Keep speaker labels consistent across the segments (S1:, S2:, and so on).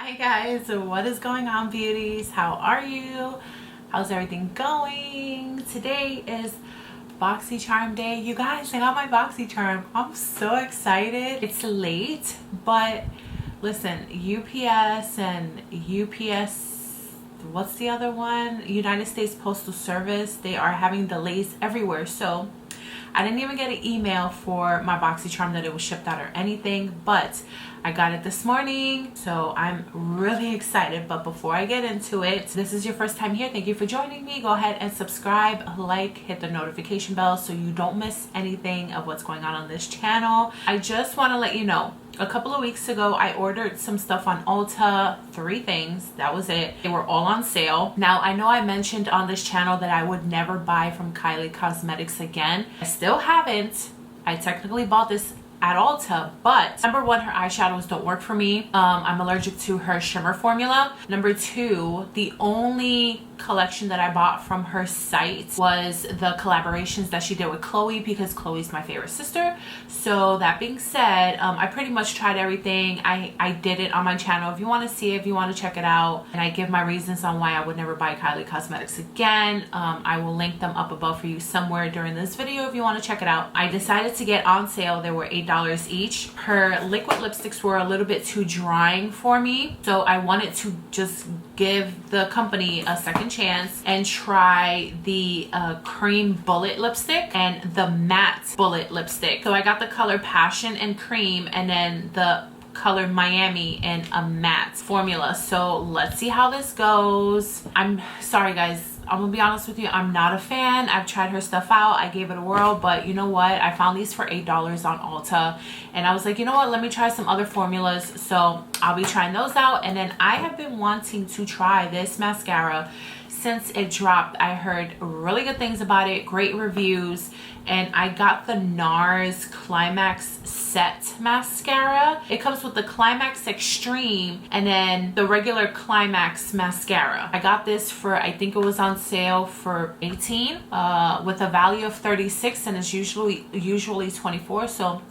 S1: Hi guys, what is going on, beauties? How are you? How's everything going? Today is BoxyCharm day. You guys, I got my BoxyCharm. I'm so excited. It's late, but listen, UPS and UPS, what's the other one? United States Postal Service, they are having delays everywhere. So I didn't even get an email for my BoxyCharm that it was shipped out or anything, but I got it this morning, so I'm really excited. But before I get into it, if this is your first time here, thank you for joining me. Go ahead and subscribe, like, hit the notification bell so you don't miss anything of what's going on this channel. I just want to let you know, a couple of weeks ago I ordered some stuff on Ulta, 3 things, that was it. They were all on sale. Now I know I mentioned on this channel that I would never buy from Kylie Cosmetics again. I still haven't. I technically bought this at Ulta, but number 1, her eyeshadows don't work for me. I'm allergic to her shimmer formula. Number 2, the only collection that I bought from her site was the collaborations that she did with Chloe, because Chloe's my favorite sister. So that being said, I pretty much tried everything. I did it on my channel. If you want to see it, if you want to check it out, and I give my reasons on why I would never buy Kylie Cosmetics again. I will link them up above for you somewhere during this video if you want to check it out. I decided to get on sale. They were $8 each. Her liquid lipsticks were a little bit too drying for me, so I wanted to just give the company a second chance and try the cream bullet lipstick and the matte bullet lipstick. So I got the color Passion and Cream, and then the color Miami in a matte formula. So let's see how this goes. I'm sorry guys, I'm gonna be honest with you, I'm not a fan. I've tried her stuff out, I gave it a whirl, but you know what, I found these for $8 on Ulta, and I was like, you know what, let me try some other formulas. So I'll be trying those out. And then I have been wanting to try this mascara since it dropped. I heard really good things about it, great reviews, and I got the NARS Climax Set mascara. It comes with the Climax Extreme and then the regular Climax mascara. I got this for, I think it was on sale for $18 with a value of $36, and it's usually $24. So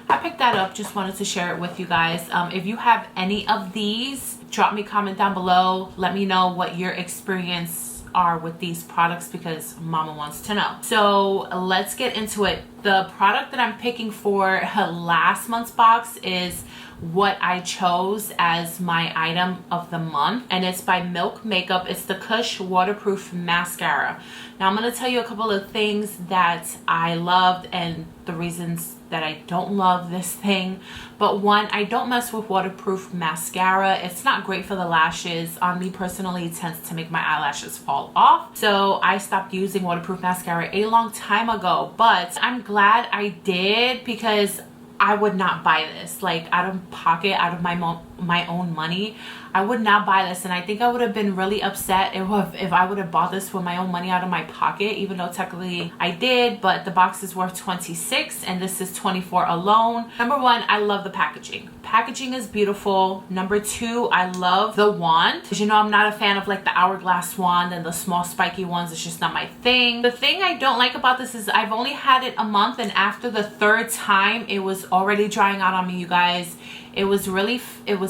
S1: I picked that up. Just wanted to share it with you guys. If you have any of these, drop me a comment down below. Let me know what your experience are with these products, because mama wants to know. So let's get into it. The product that I'm picking for her last month's box is what I chose as my item of the month, and it's by Milk Makeup. It's the Kush Waterproof Mascara. Now I'm going to tell you a couple of things that I loved and the reasons that I don't love this thing. But 1, I don't mess with waterproof mascara. It's not great for the lashes. On me personally, it tends to make my eyelashes fall off. So I stopped using waterproof mascara a long time ago, but I'm glad I did, because I would not buy this, like, out of pocket, out of my own money. I would not buy this, and I think I would have been really upset if I would have bought this with my own money out of my pocket, even though technically I did. But the box is worth $26 and this is $24 alone. Number 1, I love the packaging. Packaging is beautiful. Number 2, I love the wand, because you know I'm not a fan of like the hourglass wand and the small spiky ones. It's just not my thing. The thing I don't like about this is I've only had it a month, and after the 3rd time it was already drying out on me, you guys. It was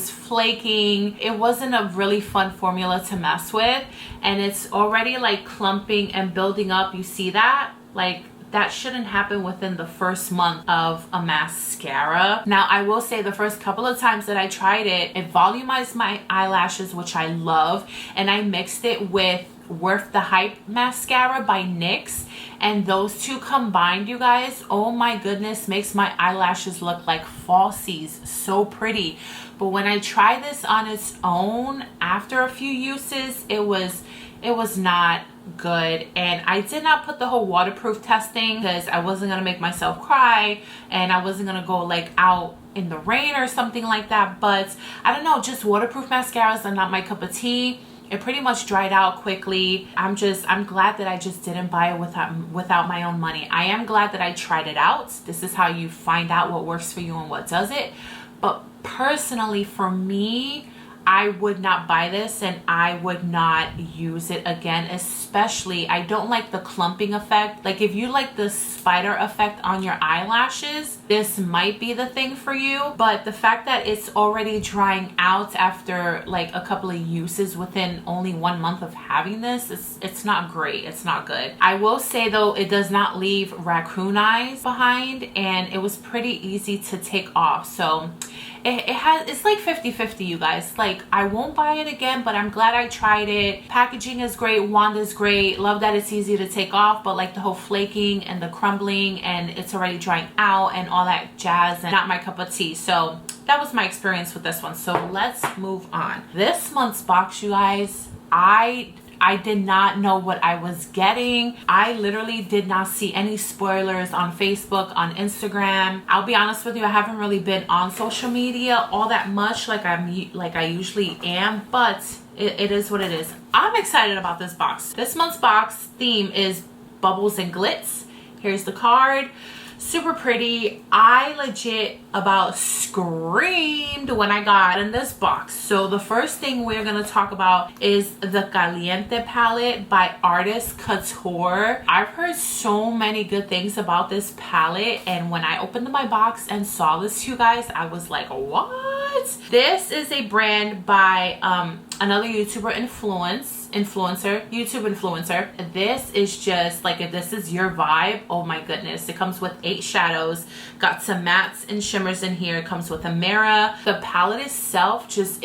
S1: flaking. It wasn't a really fun formula to mess with, and it's already like clumping and building up. You see that? Like, that shouldn't happen within the first month of a mascara. Now I will say the first couple of times that I tried it, it volumized my eyelashes, which I love, and I mixed it with Worth the Hype mascara by NYX, and those two combined, you guys, oh my goodness, makes my eyelashes look like falsies. So pretty. But when I tried this on its own after a few uses, it was not good. And I did not put the whole waterproof testing, because I wasn't gonna make myself cry, and I wasn't gonna go like out in the rain or something like that. But I don't know, just waterproof mascaras are not my cup of tea. It pretty much dried out quickly. I'm glad that I just didn't buy it without my own money. I am glad that I tried it out. This is how you find out what works for you and what doesn't. But personally, for me, I would not buy this and I would not use it again. Especially, I don't like the clumping effect. Like if you like the spider effect on your eyelashes, this might be the thing for you. But the fact that it's already drying out after like a couple of uses within only 1 month of having this, it's not great. It's not good. I will say though, it does not leave raccoon eyes behind, and it was pretty easy to take off. So it's like 50-50, you guys. Like, I won't buy it again, but I'm glad I tried it. Packaging is great, wand is great. Love that it's easy to take off, but like the whole flaking and the crumbling and it's already drying out and all that jazz, and not my cup of tea. So that was my experience with this one. So let's move on. This month's box, you guys, I did not know what I was getting. I literally did not see any spoilers on Facebook, on Instagram. I'll be honest with you, I haven't really been on social media all that much like I usually am, but it is what it is. I'm excited about this box. This month's box theme is bubbles and glitz. Here's the card. Super pretty. I legit about screamed when I got in this box. So the first thing we're going to talk about is the Caliente palette by artist Couture. I've heard so many good things about this palette, and when I opened my box and saw this, you guys, I was like, what? This is a brand by another YouTuber YouTube influencer. This is just like, if this is your vibe, oh my goodness. It comes with 8 shadows, got some mattes and shimmers in here. It comes with a mirror. The palette itself, just,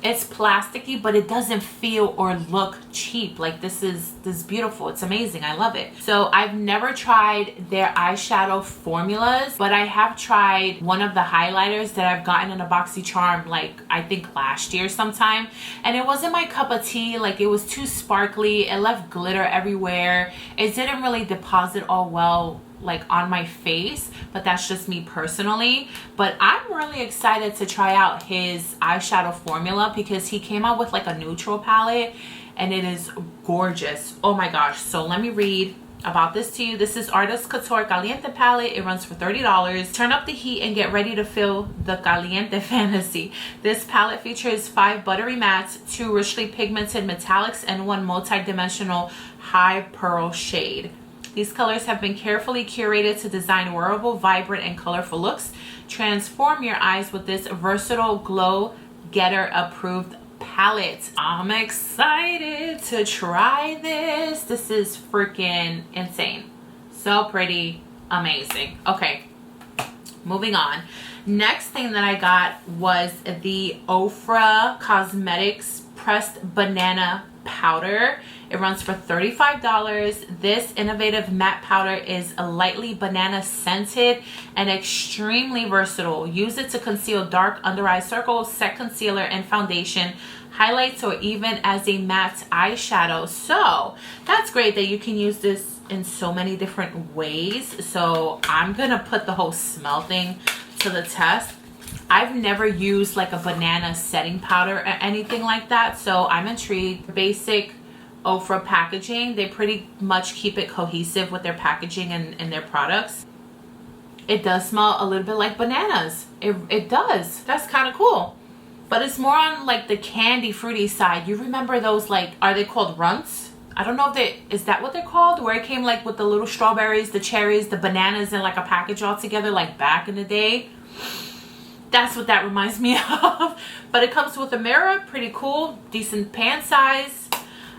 S1: it's plasticky, but it doesn't feel or look cheap. Like this is beautiful. It's amazing. I love it. So I've never tried their eyeshadow formulas, but I have tried one of the highlighters that I've gotten in a BoxyCharm, like I think last year sometime, and it wasn't my cup of tea. Like it was too sparkly. It left glitter everywhere. It didn't really deposit all well like on my face, but that's just me personally. But I'm really excited to try out his eyeshadow formula because he came out with like a neutral palette and it is gorgeous. Oh my gosh. So let me read about this to you. This is Artist Couture Caliente palette. It runs for $30. Turn up the heat and get ready to feel the Caliente fantasy. This palette features 5 buttery mattes, 2 richly pigmented metallics, and 1 multi-dimensional high pearl shade. These colors have been carefully curated to design wearable, vibrant, and colorful looks. Transform your eyes with this versatile glow getter approved palette. I'm excited to try this. This is freaking insane. So pretty, amazing. Okay, moving on. Next thing that I got was the Ofra Cosmetics Pressed Banana Powder. It runs for $35. This innovative matte powder is lightly banana scented and extremely versatile. Use it to conceal dark under eye circles, set concealer and foundation, highlights, or even as a matte eyeshadow. So that's great that you can use this in so many different ways. So I'm gonna put the whole smell thing to the test. I've never used like a banana setting powder or anything like that, so I'm intrigued. Basic Ofra packaging, they pretty much keep it cohesive with their packaging and their products. It does smell a little bit like bananas. It does. That's kind of cool. But it's more on like the candy fruity side. You remember those, like, are they called runts? I don't know if is that what they're called? Where it came like with the little strawberries, the cherries, the bananas in like a package all together, like back in the day. That's what that reminds me of. But it comes with a mirror, pretty cool, decent pan size.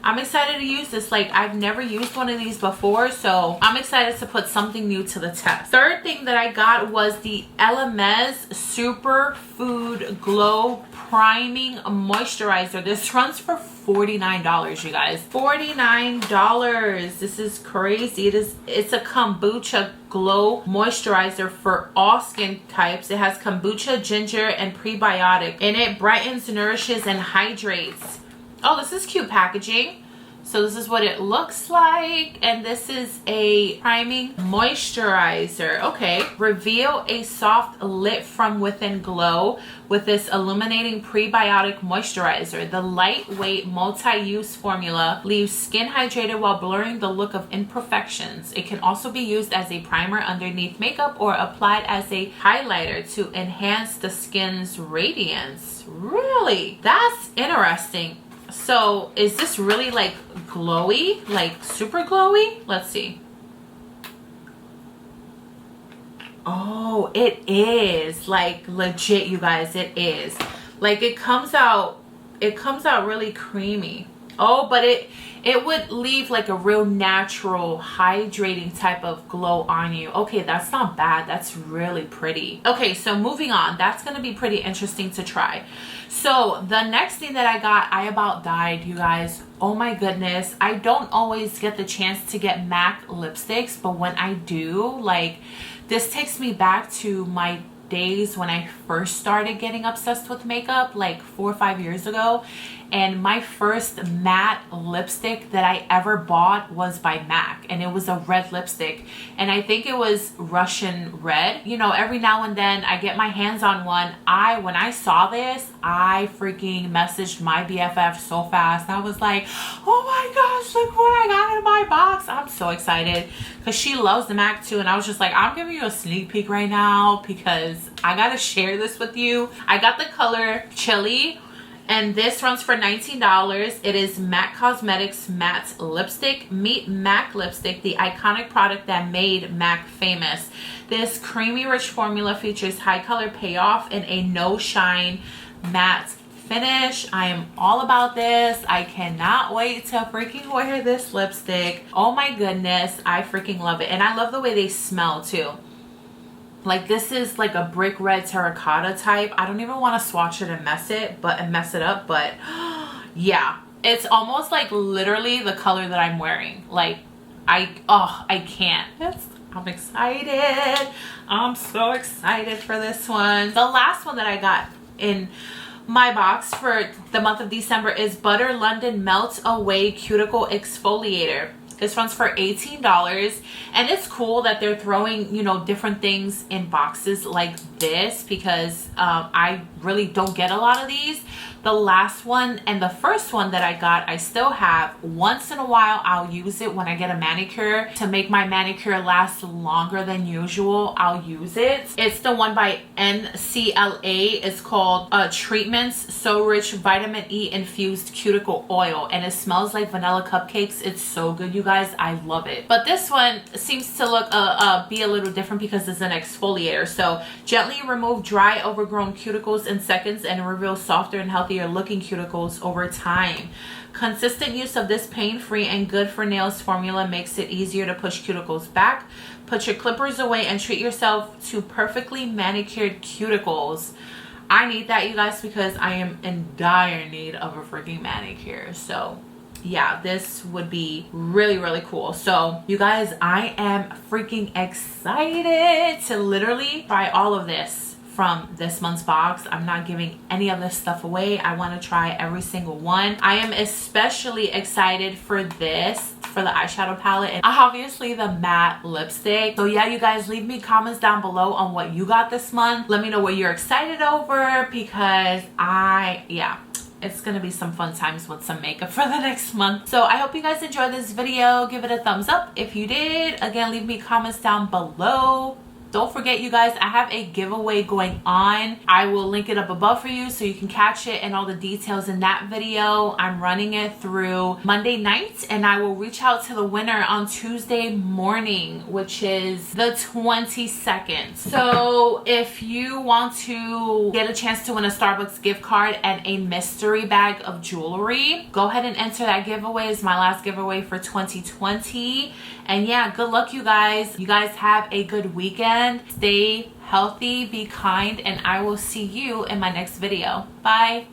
S1: I'm excited to use this. Like, I've never used one of these before, so I'm excited to put something new to the test. Third thing that I got was the FLEMIS Superfood Glow Priming Moisturizer. This runs for $49, you guys. $49. This is crazy. It's a kombucha glow moisturizer for all skin types. It has kombucha, ginger, and prebiotic, and it brightens, nourishes, and hydrates. Oh, this is cute packaging. So this is what it looks like, and this is a priming moisturizer. Okay, reveal a soft lit from within glow with this illuminating prebiotic moisturizer. The lightweight multi-use formula leaves skin hydrated while blurring the look of imperfections. It can also be used as a primer underneath makeup or applied as a highlighter to enhance the skin's radiance. Really? That's interesting. So is this really like glowy, like super glowy? Let's see. Oh, it is like legit, you guys. It is like it comes out really creamy. Oh, but it would leave like a real natural hydrating type of glow on you. Okay, that's not bad. That's really pretty. Okay, so moving on. That's gonna be pretty interesting to try. So the next thing that I got, I about died, you guys. Oh my goodness. I don't always get the chance to get MAC lipsticks, but when I do, like, this takes me back to my days when I first started getting obsessed with makeup, like 4 or 5 years ago. And my first matte lipstick that I ever bought was by MAC, and it was a red lipstick, and I think it was Russian red. You know, every now and then I get my hands on one. When I saw this, I freaking messaged my BFF so fast. I was like, oh my gosh, look what I got in my box. I'm so excited because she loves the MAC too, and I was just like, I'm giving you a sneak peek right now because I gotta share this with you. I got the color Chili, and this runs for $19. It is MAC Cosmetics Matte Lipstick. Meet MAC Lipstick, the iconic product that made MAC famous. This creamy rich formula features high color payoff and a no shine matte finish. I am all about this. I cannot wait to freaking wear this lipstick. Oh my goodness, I freaking love it. And I love the way they smell too. Like, this is like a brick red terracotta type. I don't even want to swatch it and mess it up, but yeah, it's almost like literally the color that I'm wearing. Like, I can't. I'm excited. I'm so excited for this one. The last one that I got in my box for the month of December is Butter London Melt Away Cuticle Exfoliator. This runs for $18, and it's cool that they're throwing, you know, different things in boxes like this because I really don't get a lot of these. The last one and the first one that I got, I still have. Once in a while, I'll use it when I get a manicure to make my manicure last longer than usual. I'll use it. It's the one by NCLA. It's called Treatments So Rich Vitamin E Infused Cuticle Oil, and it smells like vanilla cupcakes. It's so good, you guys. I love it. But this one seems to look be a little different because it's an exfoliator. So gently remove dry, overgrown cuticles in seconds and reveal softer and healthier looking cuticles over time. Consistent use of this pain-free and good for nails formula makes it easier to push cuticles back. Put your clippers away and treat yourself to perfectly manicured cuticles. I need that, you guys, because I am in dire need of a freaking manicure. So yeah, this would be really, really cool. So you guys, I am freaking excited to literally try all of this from this month's box. I'm not giving any of this stuff away. I want to try every single one. I am especially excited for this, for the eyeshadow palette, and obviously the matte lipstick. So yeah, you guys, leave me comments down below on what you got this month. Let me know what you're excited over, because it's gonna be some fun times with some makeup for the next month. So I hope you guys enjoyed this video. Give it a thumbs up if you did. Again, leave me comments down below. Don't forget, you guys, I have a giveaway going on. I will link it up above for you so you can catch it and all the details in that video. I'm running it through Monday night, and I will reach out to the winner on Tuesday morning, which is the 22nd. So if you want to get a chance to win a Starbucks gift card and a mystery bag of jewelry, go ahead and enter that giveaway. It's my last giveaway for 2020. And yeah, good luck, you guys. You guys have a good weekend. Stay healthy, be kind, and I will see you in my next video. Bye.